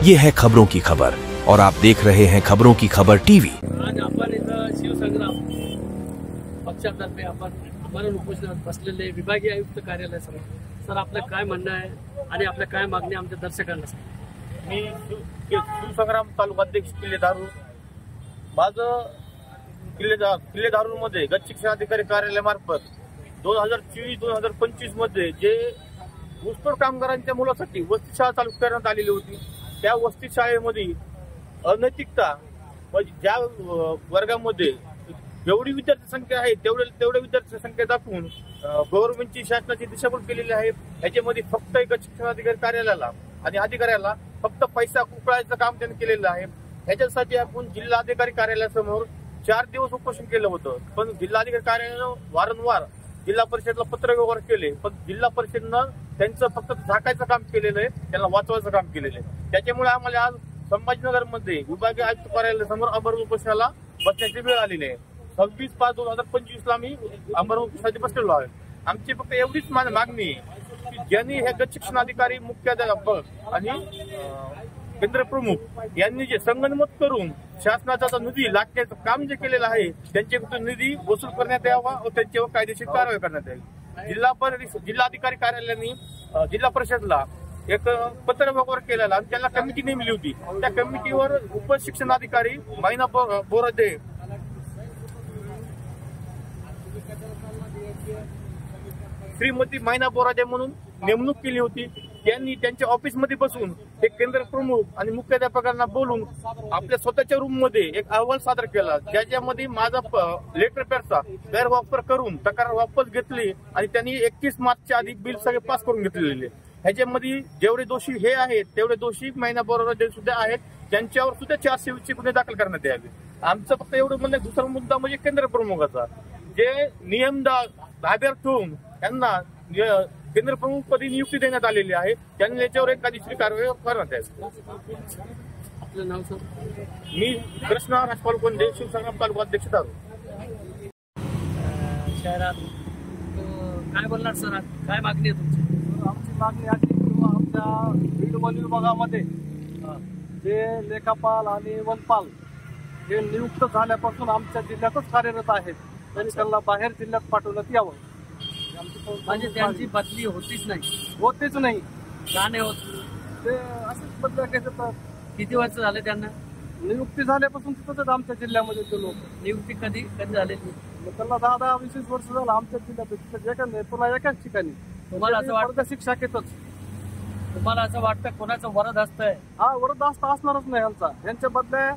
ये है खबरों की खबर और आप देख रहे हैं खबरों की खबर टीवी। आज आपण इथं शिवसंग्राम पक्षातर्फे आपण आमरण उपोषणात बसलेले विभागीय आयुक्त कार्यालयासमोर सर आपलं काय म्हणणं आहे आणि आपल्या काय मागणी आमच्या दर्शकांना सांगा। मी शिवसंग्राम तालुकाध्यक्ष किल्ले धारूर माझं किल्ले धारूर मध्ये गट शिक्षण अधिकारी कार्यालयामार्फत 2024-2025 मध्ये जे ऊसतोड कामगारांच्या मुलासाठी वसती शाळा चालू करण्यात आलेली होती त्या वसती शाळेमध्ये अनैतिकता म्हणजे ज्या वर्गामध्ये जेवढी विद्यार्थी संख्या आहे तेवढ्या विद्यार्थी संख्या दाखवून गव्हर्नमेंटची शासनाची दिशाभूल केलेली आहे। याच्यामध्ये फक्त एक शिक्षण अधिकारी कार्यालयाला आणि अधिकाऱ्याला फक्त पैसा उकळायचं काम त्यांनी केलेलं आहे। ह्याच्यासाठी आपण जिल्हा अधिकारी कार्यालयासमोर 4 दिवस उपोषण केलं होतं, पण जिल्हाधिकारी कार्यालयानं वारंवार जिल्हा परिषदला पत्र व्यवहार केले, पण जिल्हा परिषदनं त्यांचं फक्त झाकायचं काम केलेलं आहे, त्यांना वाचवायचं काम केलेलं आहे। त्याच्यामुळे आम्हाला आज संभाजीनगर मध्ये विभागीय आयुक्त कार्यालयासमोर आमरण उपोषणाला बसण्याची वेळ आलेली आहे। 26/5/2025 ला आम्ही आमरण उपोषणासाठी बसलेलो आहे। आमची फक्त एवढीच मागणी आहे की ज्यांनी हे गट शिक्षण अधिकारी मुख्याध्यापक आणि केंद्र प्रमुख यांनी जे संगनमत करून शासनाचा निधी लाटण्याचं काम जे केलेलं आहे त्यांच्याकडून निधी वसूल करण्यात यावा व त्यांच्यावर कायदेशीर कारवाई करण्यात यावी। जिल्हाधिकारी कार्यालयाने जिल्हा परिषदला एक पत्र व्यवहार केलेला आणि त्याला कमिटी नेमली होती। त्या कमिटीवर उपशिक्षणाधिकारी मैना बोरादे श्रीमती मैना बोरादे म्हणून नेमणूक केली होती। त्यांनी त्यांच्या ऑफिसमध्ये बसून हे केंद्र प्रमुख आणि मुख्याध्यापकांना बोलून आपल्या स्वतःच्या रूम मध्ये एक अहवाल सादर केला, ज्याच्यामध्ये माझा लेटर पॅडचा गैरवापर करून तक्रार वापस घेतली आणि त्यांनी 31 मार्चच्या आधी बिल सगळे पास करून घेतलेले। ह्याच्यामध्ये जेवढे दोषी हे आहेत तेवढे दोषी मैना बोरादे सुद्धा आहेत, त्यांच्यावर सुद्धा 420 गुन्हे दाखल करण्यात यावे। आमचं फक्त एवढं म्हणणं आहे। दुसरा मुद्दा म्हणजे केंद्र प्रमुखाचा जे नियम धाब्यावर ठेवून त्यांना केंद्र प्रमुख पदी नियुक्ती देण्यात आलेली आहे, त्यांनी याच्यावर एक कायदेशीर कारवाई करण्यात यावी। आपलं नाव सर? मी कृष्णा राजपाल कोंडे, शिवसंग्राम तालुकाध्यक्ष धारूर शहरात। काय बोलणार सर, काय मागणी आहे तुमची? आमची मागणी आहे की आमच्या बीड वन विभागामध्ये जे लेखापाल आणि वनपाल हे नियुक्त झाल्यापासून आमच्या जिल्ह्यातच कार्यरत आहेत, तरी त्यांना बाहेर जिल्ह्यात पाठवण्यात यावं। म्हणजे त्यांची बदली होतीच नाही का नाही होत? ते असंच बदल्या घेतात। किती वर्ष झाले त्यांना नियुक्ती झाल्यापासून तिथंच आमच्या जिल्ह्यामध्ये ते लोक नियुक्ती कधी झालेली? त्यांना 10-20 वर्ष झालं आमच्या जिल्ह्यात पुन्हा एकाच ठिकाणी। तुम्हाला असं वाटतं शिक्षकेतच तुम्हाला असं वाटतं कोणाचं वरद असतंय? हा, वरद असणारच नाही यांच्या बदल्या।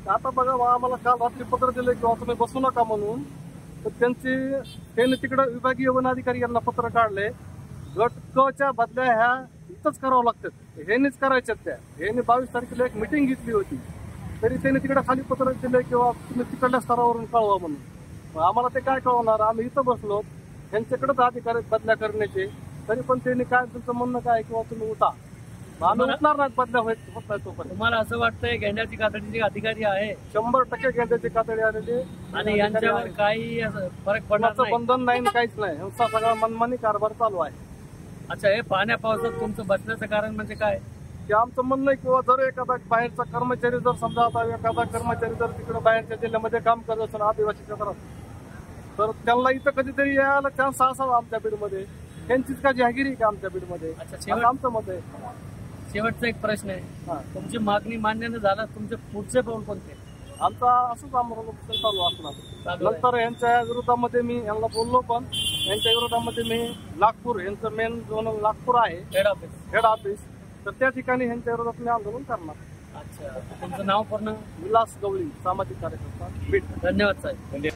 आता बघा, आम्हाला काल रात्री पत्र दिलं किंवा तुम्ही बसू नका म्हणून, तर त्यांनी तिकडे विभागीय वन अधिकारी यांना पत्र काढले, गट क च्या बदल्या ह्या इथंच करावं लागतात, ह्यांनीच करायच्यात त्या। ह्यांनी 22 तारखेला एक मिटिंग घेतली होती, तरी त्यांनी तिकडे खाली पत्र दिले किंवा तुम्ही तिकडल्या स्तरावरून कळवा म्हणून। आम्हाला ते काय कळवणार? आम्ही इथं बसलो, यांच्याकडेच अधिकारी बदल्या करण्याचे, तरी पण त्यांनी काय तुमचं म्हणणं काय किंवा तुम्ही उठा, आम्ही उठणार नाही, बदल्या होत नाही तोपर्यंत। तुम्हाला असं वाटतंय गेंड्याची कातडीचे अधिकारी आहे? 100% गेंड्याची कातडी आलेली आणि यांच्यावर काही फरक पडणार नाही? बंधन नाही, काहीच नाही, ह्यांचा सगळा मनमानी कारभार चालू आहे। अच्छा, हे पाण्या पावसात तुमचं बसण्याचं कारण म्हणजे काय? की आमचं म्हणणं किंवा जर एखादा बाहेरचा कर्मचारी जर समजा आता एखादा कर्मचारी जर तिकडे बाहेरच्या जिल्ह्यामध्ये काम करत असेल आदिवासी क्षेत्रात, तर त्यांना इथं कधीतरी यायला चान्स असावा आमच्या बीडमध्ये। त्यांचीच का जहागिरी का आमच्या बीडमध्ये? अच्छा, आमचं मत आहे। शेवटचा एक प्रश्न आहे, तुमची मागणी मान्य न झाला तुमचे पुढचे पाऊल कोणते? आमचा असंच आमरण चालू असणार। नंतर यांच्या विरोधामध्ये मी यांना बोललो, पण यांच्या विरोधामध्ये मी नागपूर, यांचं मेन झोन नागपूर आहे हेड ऑफिस, तर त्या ठिकाणी यांच्या विरोधात मी आंदोलन करणार। अच्छा, तुमचं नाव पूर्ण? विलास गवळी, सामाजिक कार्यकर्ता, बीड। धन्यवाद साहेब।